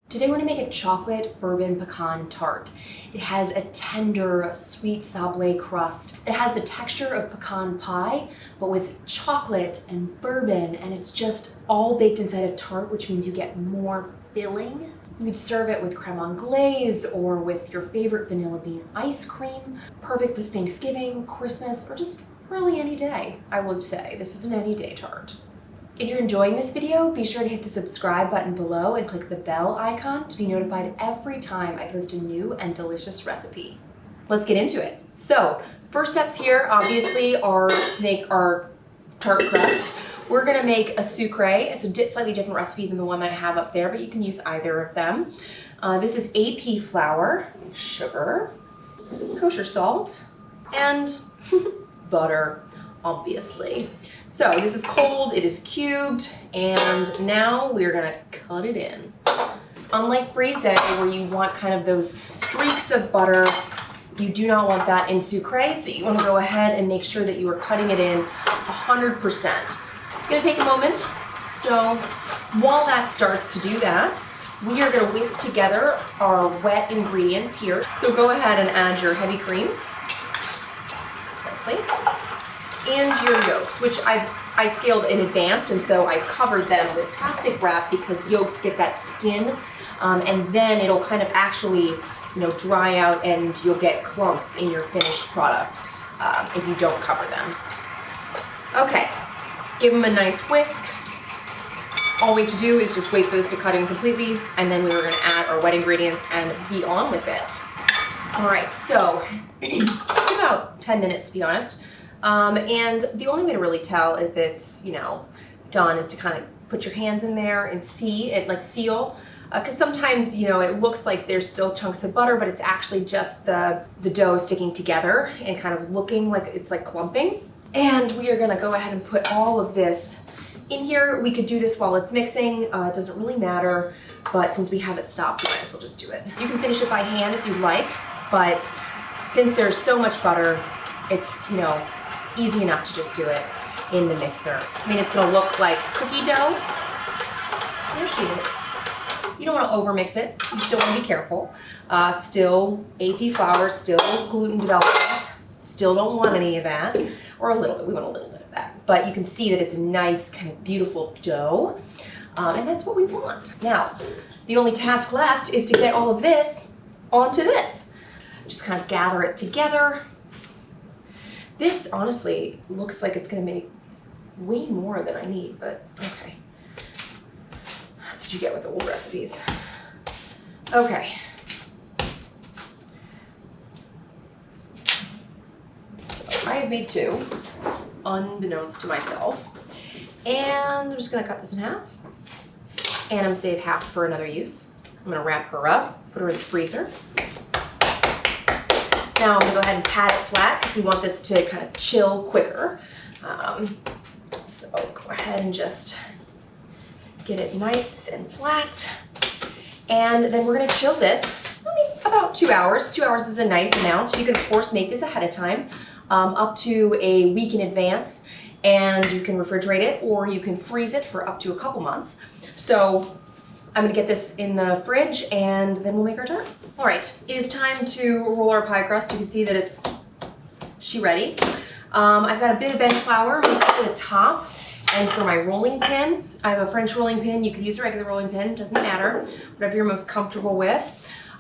Today we're gonna make a chocolate bourbon pecan tart. It has a tender, sweet sablé crust. It has the texture of pecan pie, but with chocolate and bourbon, and it's just all baked inside a tart, which means you get more filling. You'd serve it with creme anglaise or with your favorite vanilla bean ice cream. Perfect with Thanksgiving, Christmas, or just really any day, I would say. This is an any day tart. If you're enjoying this video, be sure to hit the subscribe button below and click the bell icon to be notified every time I post a new and delicious recipe. Let's get into it. So, first steps here obviously are to make our tart crust. We're gonna make a sucré. It's a slightly different recipe than the one that I have up there, but you can use either of them. This is AP flour, sugar, kosher salt, and butter, obviously. So this is cold, it is cubed, and now we're gonna cut it in. Unlike brisée, where you want kind of those streaks of butter, you do not want that in sucré, so you wanna go ahead and make sure that you are cutting it in 100%. It's gonna take a moment, so while that starts to do that, we are gonna whisk together our wet ingredients here. So go ahead and add your heavy cream, and your yolks, which I scaled in advance, and so I covered them with plastic wrap because yolks get that skin, and then it'll kind of actually, dry out, and you'll get clumps in your finished product if you don't cover them. Okay, give them a nice whisk. All we have to do is just wait for this to cut in completely, and then we are going to add our wet ingredients and be on with it. All right, so about 10 minutes to be honest. And the only way to really tell if it's, done is to kind of put your hands in there and see it, like feel, because sometimes, it looks like there's still chunks of butter, but it's actually just the dough sticking together and kind of looking like it's like clumping. And we are gonna go ahead and put all of this in here. We could do this while it's mixing, it doesn't really matter, but since we have it stopped, we might as well just do it. You can finish it by hand if you like, but since there's so much butter, it's, easy enough to just do it in the mixer. I mean, it's gonna look like cookie dough. There she is. You don't wanna overmix it. You still wanna be careful. Still AP flour, still gluten development. Still don't want any of that. Or a little bit, we want a little bit of that. But you can see that it's a nice, kind of beautiful dough. And that's what we want. Now, the only task left is to get all of this onto this. Just kind of gather it together. This honestly looks like it's gonna make way more than I need, but okay. That's what you get with old recipes. Okay. So I have made 2, unbeknownst to myself. And I'm just gonna cut this in half. And I'm gonna save half for another use. I'm gonna wrap her up, put her in the freezer. Now I'm gonna go ahead and pat it flat because we want this to kind of chill quicker. So go ahead and just get it nice and flat. And then we're gonna chill this about 2 hours. 2 hours is a nice amount. You can of course make this ahead of time, up to a week in advance, and you can refrigerate it or you can freeze it for up to a couple months. So I'm gonna get this in the fridge and then we'll make our tart. All right, it is time to roll our pie crust. You can see that it's ready. I've got a bit of bench flour mostly for the top, and for my rolling pin, I have a French rolling pin. You could use a regular rolling pin, doesn't matter, whatever you're most comfortable with.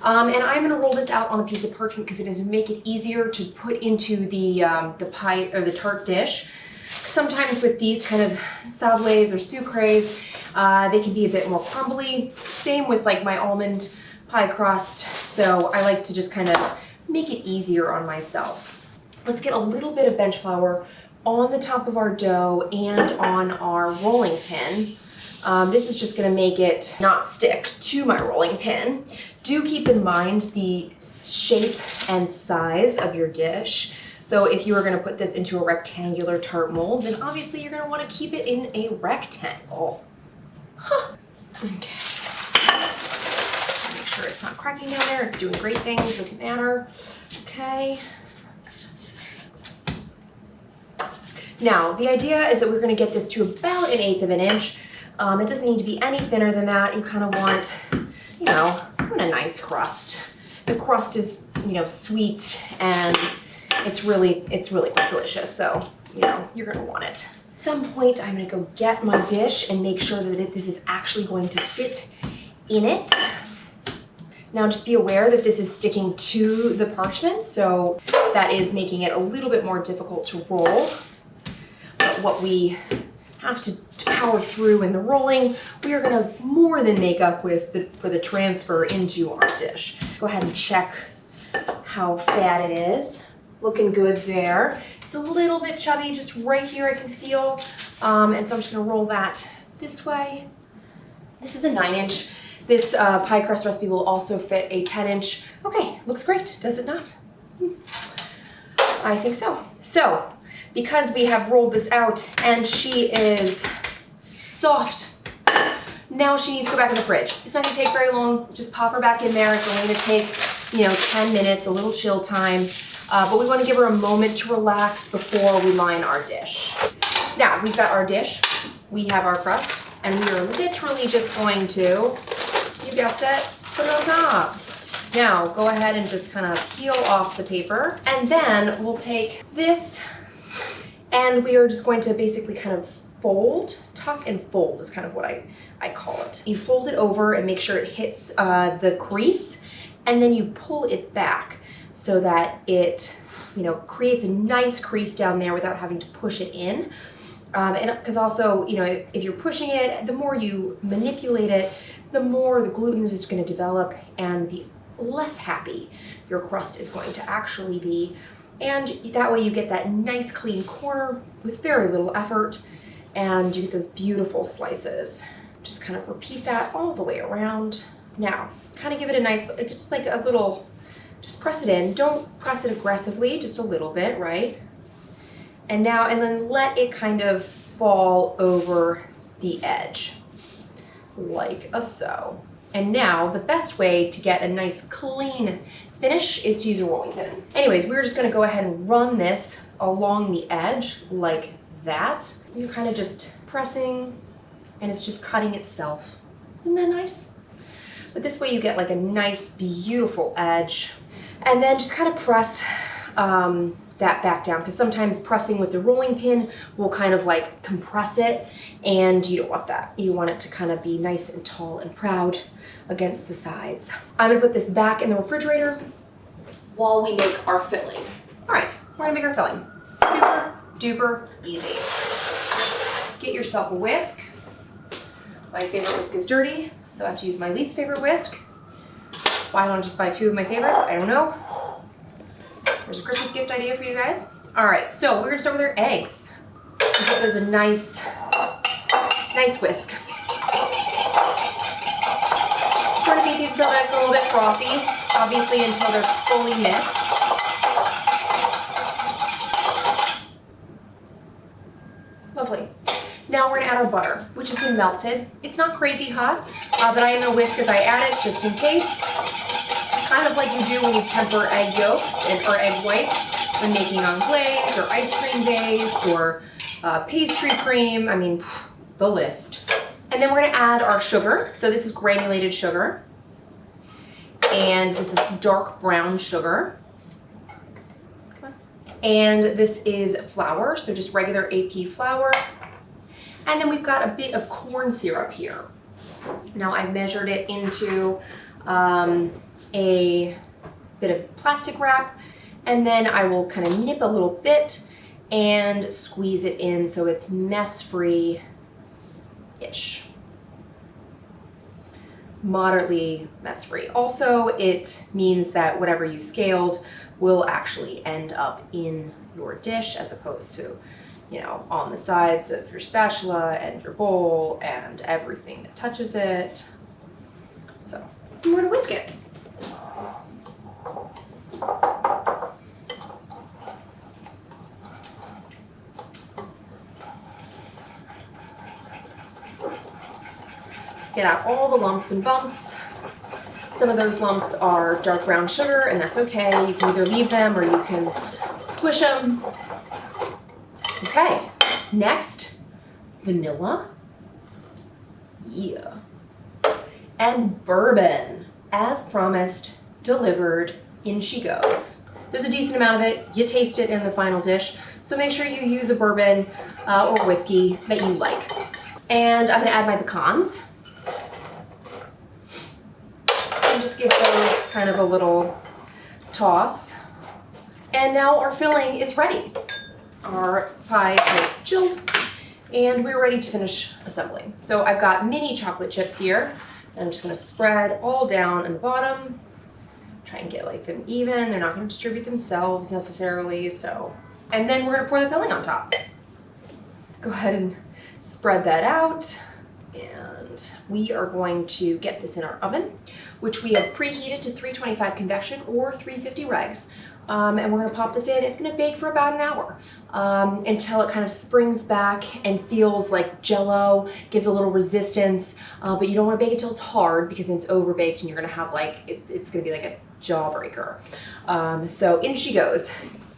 And I'm gonna roll this out on a piece of parchment because it is to make it easier to put into the pie or the tart dish. Sometimes with these kind of sablés or sucrés, they can be a bit more crumbly. Same with like my almond pie crust. So I like to just kind of make it easier on myself. Let's get a little bit of bench flour on the top of our dough and on our rolling pin. This is just gonna make it not stick to my rolling pin. Do keep in mind the shape and size of your dish. So if you are gonna put this into a rectangular tart mold, then obviously you're gonna wanna keep it in a rectangle. Huh. Okay. Make sure it's not cracking down there. It's doing great things, doesn't matter. Okay. Now, the idea is that we're gonna get this to about 1/8 of an inch. It doesn't need to be any thinner than that. You kind of want, know, a nice crust. The crust is, you know, sweet and it's really quite delicious. So, you know, you're gonna want it. At some point, I'm gonna go get my dish and make sure that this is actually going to fit in it. Now just be aware that this is sticking to the parchment, so that is making it a little bit more difficult to roll. But what we have to power through in the rolling, we are gonna more than make up with for the transfer into our dish. Let's go ahead and check how fat it is. Looking good there. It's a little bit chubby, just right here I can feel. And so I'm just gonna roll that this way. This is a 9-inch. This pie crust recipe will also fit a 10-inch. Okay, looks great, does it not? I think so. So, because we have rolled this out and she is soft, now she needs to go back in the fridge. It's not gonna take very long, just pop her back in there. It's only gonna take, you know, 10 minutes, a little chill time. But we wanna give her a moment to relax before we line our dish. Now, we've got our dish, we have our crust, and we are literally just going to, you guessed it, put it on top. Now, go ahead and just kind of peel off the paper, and then we'll take this, and we are just going to basically kind of fold, tuck and fold is kind of what I call it. You fold it over and make sure it hits the crease, and then you pull it back so that it, you know, creates a nice crease down there without having to push it in. And because also, you know, if you're pushing it, the more you manipulate it, the more the gluten is going to develop and the less happy your crust is going to actually be. And that way you get that nice clean corner with very little effort and you get those beautiful slices. Just kind of repeat that all the way around. Now, kind of give it a nice, just like a little, just press it in. Don't press it aggressively, just a little bit, right? And now, and then let it kind of fall over the edge, like so. And now, the best way to get a nice clean finish is to use a rolling pin. Anyways, we're just gonna go ahead and run this along the edge, like that. You're kind of just pressing, and it's just cutting itself. Isn't that nice? But this way you get like a nice, beautiful edge. And then just kind of press that back down, because sometimes pressing with the rolling pin will kind of like compress it, and you don't want that. You want it to kind of be nice and tall and proud against the sides. I'm gonna put this back in the refrigerator while we make our filling. All right, we're gonna make our filling. Super duper easy. Get yourself a whisk. My favorite whisk is dirty, so I have to use my least favorite whisk. Why don't I just buy 2 of my favorites? I don't know. There's a Christmas gift idea for you guys. All right, so we're gonna start with our eggs. And put those a nice whisk. We're gonna beat these until they're a little bit frothy, obviously until they're fully mixed. Lovely. Now we're gonna add our butter, which has been melted. It's not crazy hot, but I am gonna whisk as I add it just in case. Kind of like you do when you temper egg yolks or egg whites when making anglaise or ice cream base or pastry cream. I mean, the list. And then we're gonna add our sugar. So this is granulated sugar. And this is dark brown sugar. And this is flour, so just regular AP flour. And then we've got a bit of corn syrup here. Now I measured it into a bit of plastic wrap, and then I will kind of nip a little bit and squeeze it in so it's mess-free-ish. Moderately mess-free. Also, it means that whatever you scaled will actually end up in your dish as opposed to, you know, on the sides of your spatula and your bowl and everything that touches it. So, we're gonna whisk it. Get out all the lumps and bumps. Some of those lumps are dark brown sugar, and that's okay. You can either leave them or you can squish them. Okay, next, vanilla. Yeah. and bourbon. As promised, delivered, in she goes. There's a decent amount of it. You taste it in the final dish. So make sure you use a bourbon or whiskey that you like. And I'm gonna add my pecans. And just give those kind of a little toss. And now our filling is ready. Our pie is chilled and we're ready to finish assembling. So I've got mini chocolate chips here. And I'm just gonna spread all down in the bottom. Try and get like them even. They're not gonna distribute themselves necessarily, so. And then we're gonna pour the filling on top. Go ahead and spread that out. And we are going to get this in our oven, which we have preheated to 325 convection or 350 regs. And we're gonna pop this in. It's gonna bake for about an hour until it kind of springs back and feels like Jell-O, gives a little resistance, but you don't wanna bake it till it's hard because then it's overbaked and you're gonna have like, it's gonna be like a jawbreaker. So in she goes.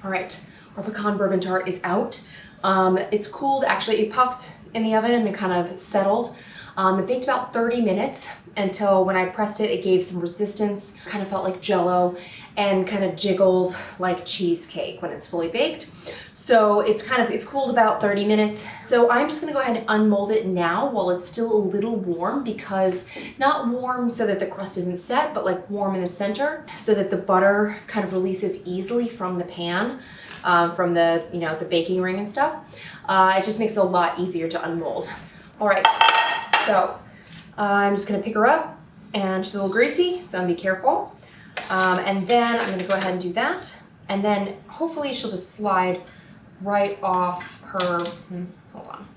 All right, our pecan bourbon tart is out. It's cooled, actually it puffed in the oven and then kind of settled. It baked about 30 minutes until when I pressed it, it gave some resistance, kind of felt like Jell-O and kind of jiggled like cheesecake when it's fully baked. So it's cooled about 30 minutes. So I'm just gonna go ahead and unmold it now while it's still a little warm, because not warm so that the crust isn't set, but like warm in the center so that the butter kind of releases easily from the pan, from the, the baking ring and stuff. It just makes it a lot easier to unmold. All right, so I'm just gonna pick her up and she's a little greasy, so I'm gonna be careful. And then I'm gonna go ahead and do that. And then hopefully she'll just slide right off her, hold on.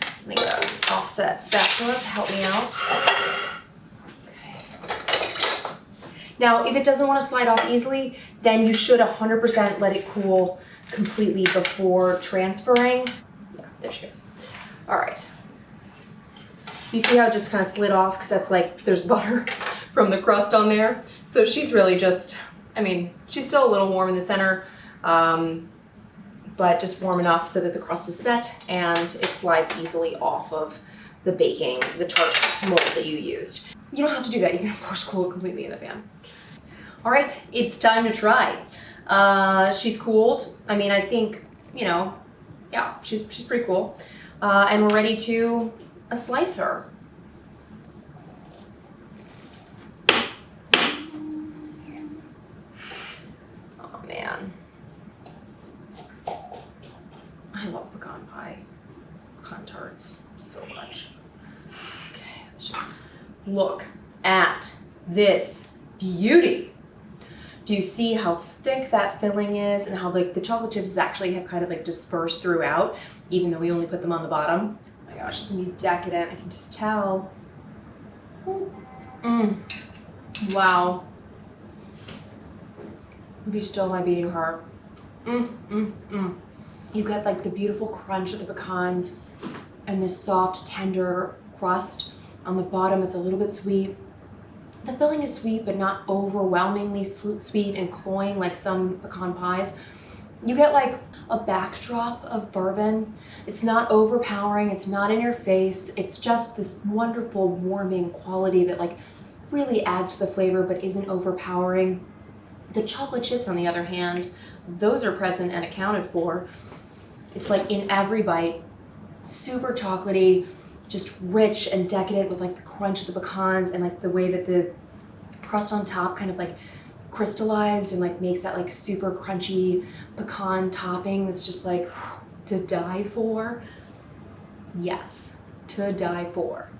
Let me get an offset spatula to help me out. Okay. Now, if it doesn't want to slide off easily, then you should 100% let it cool completely before transferring. Yeah, there she goes. All right. You see how it just kind of slid off because that's like, there's butter from the crust on there. So she's really just, she's still a little warm in the center, but just warm enough so that the crust is set and it slides easily off of the tart mold that you used. You don't have to do that. You can of course cool it completely in the pan. All right, it's time to try. She's cooled. I think, yeah, she's pretty cool. And we're ready to slice her. Oh man. I love pecan pie, pecan tarts so much. Okay, let's just look at this beauty. Do you see how thick that filling is and how like the chocolate chips actually have kind of like dispersed throughout, even though we only put them on the bottom? Oh my gosh, it's gonna be decadent, I can just tell. Wow. Be still my beating heart. You get like the beautiful crunch of the pecans and this soft, tender crust. On the bottom, it's a little bit sweet. The filling is sweet, but not overwhelmingly sweet and cloying like some pecan pies. You get like a backdrop of bourbon. It's not overpowering, it's not in your face. It's just this wonderful warming quality that like really adds to the flavor but isn't overpowering. The chocolate chips, on the other hand, those are present and accounted for. It's like in every bite, super chocolatey, just rich and decadent with like the crunch of the pecans and like the way that the crust on top kind of like crystallized and like makes that like super crunchy pecan topping that's just like to die for. Yes, to die for.